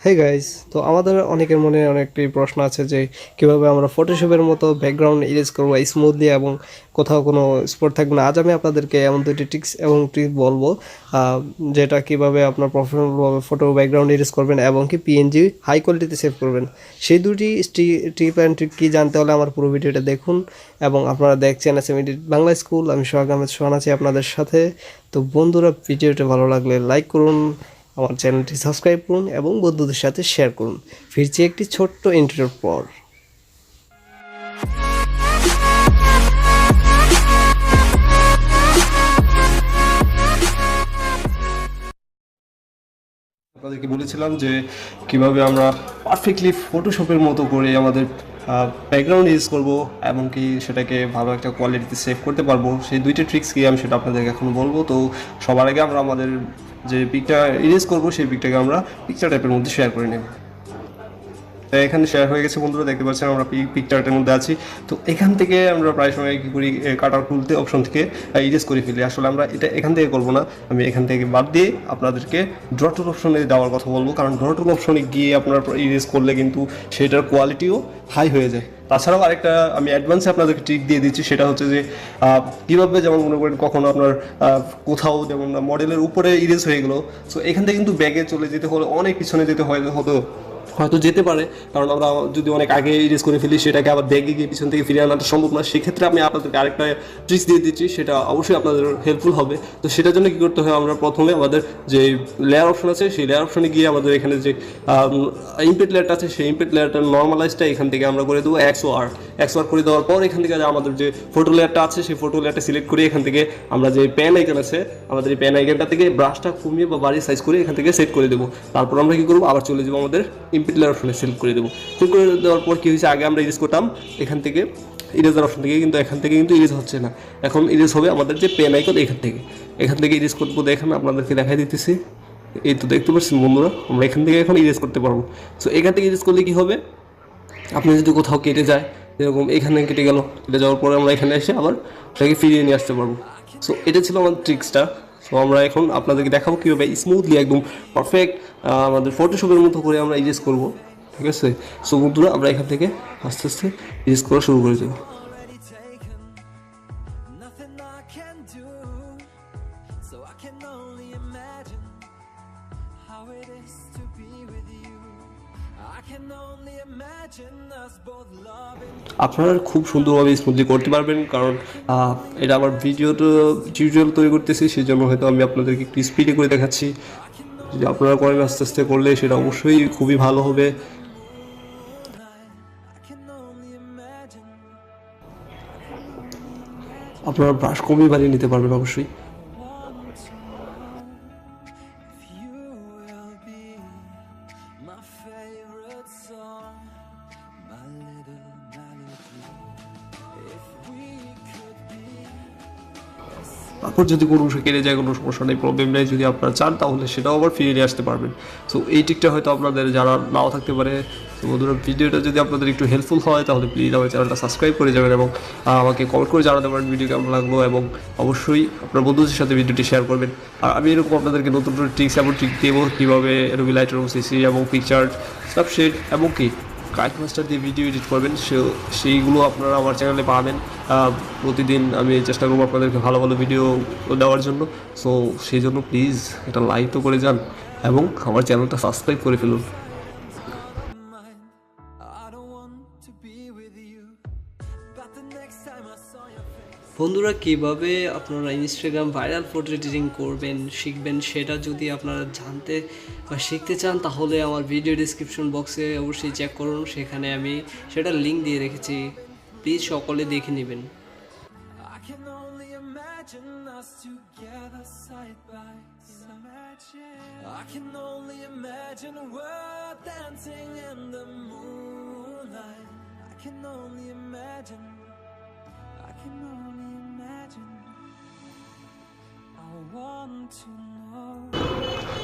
হ্যাঁ গাইস, তো আমাদের অনেকের মনে অনেকটি প্রশ্ন আছে যে কিভাবে আমরা ফটোশপের মতো ব্যাকগ্রাউন্ড ইরেজ করবো স্মুথলি এবং কোথাও কোনো স্পট থাকবে না। আজ আমি আপনাদেরকে এমন দুটি ট্রিক্স বলবো, যেটা কিভাবে আপনার প্রফেশনালভাবে ফটো ব্যাকগ্রাউন্ড ইরেজ করবেন এবং কি পিএনজি হাই কোয়ালিটিতে সেভ করবেন। সেই দুটি টিপ অ্যান্ড ট্রিক কী জানতে হলে আমার পুরো ভিডিওটা দেখুন। এবং আপনারা দেখছেন এসএমইডি বাংলা স্কুল, আমি সোহাগ আহমেদ সোহান আছি আপনাদের সাথে। তো বন্ধুরা, ভিডিওটা ভালো লাগলে লাইক করুন, আমার চ্যানেলটি সাবস্ক্রাইব করুন এবং বন্ধুদের সাথে শেয়ার করুন। ফিরছি একটি ছোট্ট ইন্টারভিউর পর। আপনাদেরকে বলেছিলাম যে কিভাবে আমরা পারফেক্টলি ফটোশপের মতো করে আমাদের ব্যাকগ্রাউন্ড ইউজ করব এবং কি সেটাকে ভালো একটা কোয়ালিটিতে সেভ করতে পারবো। সেই দুইটা ট্রিক্স কি আমি সেটা আপনাদেরকে এখন বলবো। তো সবার আগে আমরা আমাদের যে পিকটা ইরেজ করবো সেই পিকটাকে আমরা পিকচার টাইপের মধ্যে শেয়ার করে নেব। এখানে শেয়ার হয়ে গেছে বন্ধুরা, দেখতে পাচ্ছেন আমরা পিকচারটার মধ্যে আছি। তো এখান থেকে আমরা প্রায় সময় কী করি, কাটার খুলতে অপশন থেকে ইরেজ করে ফেলি। আসলে আমরা এটা এখান থেকে করবো না, আমি এখান থেকে বাদ দিয়ে আপনাদেরকে ড্র টুল অপশনে দেওয়ার কথা বলবো। কারণ ড্র টুল অপশনে গিয়ে আপনার ইরেজ করলে কিন্তু সেটার কোয়ালিটিও হাই হয়ে যায়। তাছাড়াও আরেকটা আমি অ্যাডভান্সে আপনাদেরকে ট্রিক দিয়ে দিচ্ছি, সেটা হচ্ছে যে কীভাবে, যেমন মনে করেন কখনো আপনার কোথাও যেমন মডেলের উপরে ইরেজ হয়ে গেলো, সো এখান থেকে কিন্তু ব্যাগে চলে যেতে হলে অনেক পিছনে যেতে হয়তো যেতে পারে। কারণ আমরা যদি অনেক আগে ইরেজ করে ফেলি, সেটাকে আবার ব্যাগে গিয়ে পিছন থেকে ফিরে আনাটা সম্ভব না। সেক্ষেত্রে আমি আপনাদেরকে আরেকটা ট্রিক্স দিয়ে দিচ্ছি, সেটা অবশ্যই আপনাদের হেল্পফুল হবে। তো সেটার জন্য কী করতে হয়, আমরা প্রথমে আমাদের যে লেয়ার অপশন আছে সেই লেয়ার অপশনে গিয়ে আমাদের এখানে যে ইমপ্যাক্ট লেয়ারটা আছে সেই ইমপ্যাক্ট লেয়ারটার নর্মালাইজটা এখান থেকে আমরা করে দেবো XOR করে দেওয়ার পর এখান থেকে আমাদের যে ফটো লেয়ারটা আছে সেই ফটো লেয়ারটা সিলেক্ট করে এখান থেকে আমরা যে প্যান আইকন আছে, আমাদের এই প্যান আইকনটা থেকে ব্রাশটা কমিয়ে বা বাড়িয়ে সাইজ করে এখান থেকে সেট করে দেবো। তারপর আমরা কী করবো, আবার চলে যাবো আমাদের ইমপ্যাক্ট লেয়ার অপশনে সিলেক্ট করে দেবো। সিলেক্ট করে দেওয়ার পর কী হয়েছে, আগে আমরা ইরেজ করতাম এখান থেকে ইরেজার অপশন থেকে, কিন্তু এখান থেকে কিন্তু ইরেজ হচ্ছে না। এখন ইরেজ হবে আমাদের যে পেন আইকন এখান থেকে ইরেজ করবো। দেখেন আপনাদেরকে দেখাই দিতেছি, এই তো দেখতে পাচ্ছেন বন্ধুরা, আমরা এখান থেকে এখন ইরেজ করতে পারবো। সো এখান থেকে ইরেজ করলে কী হবে, আপনি যদি কোথাও কেটে যায়, যেরকম এখানে কেটে গেল, কেটে যাওয়ার পরে আমরা এখানে এসে আবার সেটাকে ফিরিয়ে নিয়ে আসতে পারবো। সো এটা ছিল আমাদের ট্রিক্সটা। সো আমরা এখন আপনাদেরকে দেখাবো কীভাবে স্মুথলি একদম পারফেক্ট আমাদের ফটোশপের মতো করে আমরা ইরেজ করবো। ঠিক আছে, সো বন্ধুরা আমরা এখান থেকে আস্তে আস্তে ইরেজ করা শুরু করে দেবো। আপনারা খুব সুন্দরভাবে স্মুথলি করতে পারবেন, কারণ এটা আমার টিউটোরিয়াল তৈরি করতেছি, সেই জন্য হয়তো আমি আপনাদেরকে একটু স্পিডে করে দেখাচ্ছি। যদি আপনারা করেন আস্তে আস্তে করলে সেটা অবশ্যই খুবই ভালো হবে। আপনারা ব্রাশ কমিয়ে বানিয়ে নিতে পারবেন অবশ্যই। তারপর যদি কোনো অংশ কেটে যায়, কোনো সমস্যা নেই, প্রবলেম নেই। যদি আপনারা চান তাহলে সেটাও আবার ফিরিয়ে নিয়ে আসতে পারবেন। সো এই টিকটা হয়তো আপনাদের যারা নাও থাকতে পারে। তো বন্ধুরা, ভিডিওটা যদি আপনাদের একটু হেল্পফুল হয় তাহলে প্লিজ আমার চ্যানেলটা সাবস্ক্রাইব করে যাবেন এবং আমাকে কমেন্ট করে জানাতে পারেন ভিডিও কেমন লাগলো, এবং অবশ্যই আপনার বন্ধুদের সাথে ভিডিওটি শেয়ার করবেন। আর আমি এরকম আপনাদেরকে নতুন নতুন ট্রিক্স এবং ট্রিক দেবো, কীভাবে লাইটরুম, সিসি এবং পিকচার্ট, স্ন্যাপশিট এবং কি কাইট মাস্টার দিয়ে ভিডিও এডিট করবেন, সেইগুলো আপনারা আমার চ্যানেলে পাবেন। প্রতিদিন আমি চেষ্টা করবো আপনাদেরকে ভালো ভালো ভিডিও দেওয়ার জন্য। সো সেই জন্য প্লিজ এটা লাইক তো করে যান এবং আমার চ্যানেলটা সাবস্ক্রাইব করে ফেলুন। বন্ধুরা, কীভাবে আপনারা ইনস্টাগ্রাম ভাইরাল ফটো এডিটিং করবেন শিখবেন, সেটা যদি আপনারা জানতে বা শিখতে চান তাহলে আমার ভিডিও ডিসক্রিপশন বক্সে অবশ্যই চেক করুন, সেখানে আমি সেটার লিঙ্ক দিয়ে রেখেছি, প্লিজ সকলে দেখে নেবেন।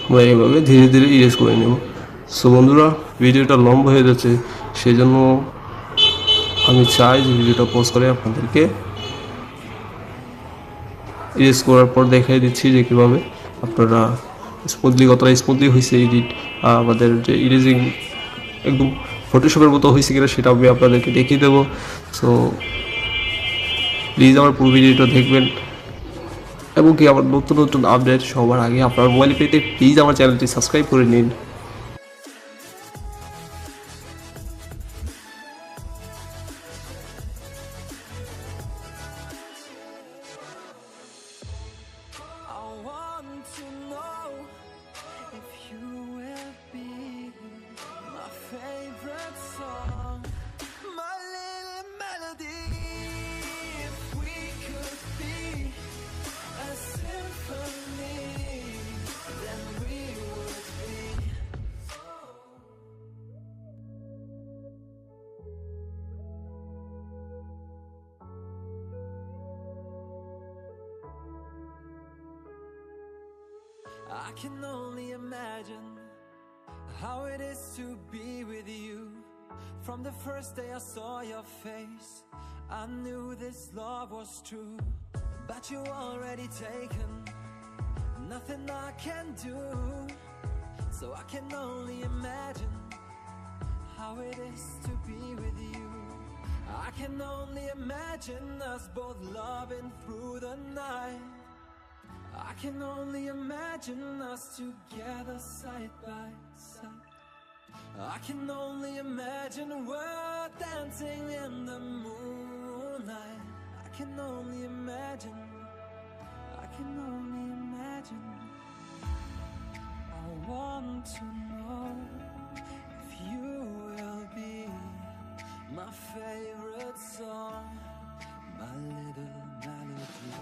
আমরা এইভাবে ধীরে ধীরে ইরেজ করে নেব। সো বন্ধুরা, ভিডিওটা লম্বা হয়ে যাচ্ছে, সেই জন্য আমি চাই যে ভিডিওটা পজ করে আপনাদেরকে ইরেজ করার পর দেখাই দিচ্ছি যে কীভাবে আপনারা স্মুথলি, কতটা স্মুথলি হয়েছে এডিট, আমাদের যে ইরেজিং একদম ফটোশপের মতো হয়েছে কিনা সেটা আমি আপনাদেরকে দেখিয়ে দেবো। সো প্লিজ আমার পুরো ভিডিওটা দেখবেন এবং কি আমার নতুন নতুন আপডেট সবার আগে আপনার মোবাইলে পেতে প্লিজ আমার চ্যানেলটি সাবস্ক্রাইব করে নিন। I want to know if you will be my favorite song, my little melody. If we could be a symphony, then we would be. I can only imagine how it is to be with you. From the first day I saw your face, I knew this love was true. But you already taken, nothing I can do. So I can only imagine how it is to be with you. I can only imagine us both loving through the night. I can only imagine us together side by side. I can only imagine we're dancing in the moonlight. I can only imagine, I can only imagine. I want to know if you will be my favorite song, my little melody.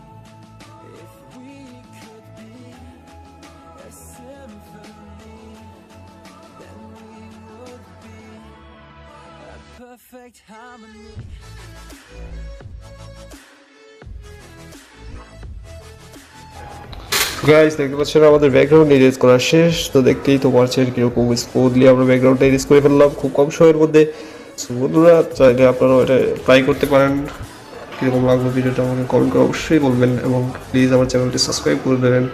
If we could be a symphony, then we would be a perfect harmony. Guys দেখতে পাচ্ছেন আমাদের background erase করা শেষ। তো দেখতেই তো পারছেন কীরকম স্মুথলি আমরা ব্যাকগ্রাউন্ডটা ইরেজ করে ফেললাম খুব কম সময়ের মধ্যে। সো বন্ধুরা চাইলে আপনারা এটা ট্রাই করতে পারেন। কীরকম লাগলো ভিডিওটা আমাকে কমেন্ট করে অবশ্যই বলবেন এবং প্লিজ আমার চ্যানেলটি সাবস্ক্রাইব করে দেবেন।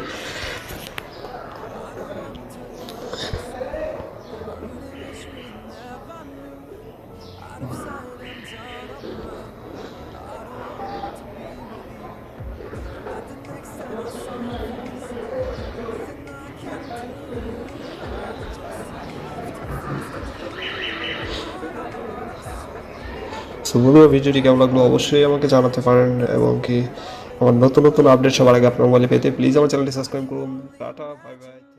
সো বন্ধুরা ভিডিওটি কেমন লাগলো অবশ্যই আমাকে জানাতে পারেন এবং কি আমার নতুন নতুন আপডেট সবার আগে আপনার মোবাইলে পেতে প্লিজ আমার চ্যানেলটি সাবস্ক্রাইব করুন। Tata, bye bye.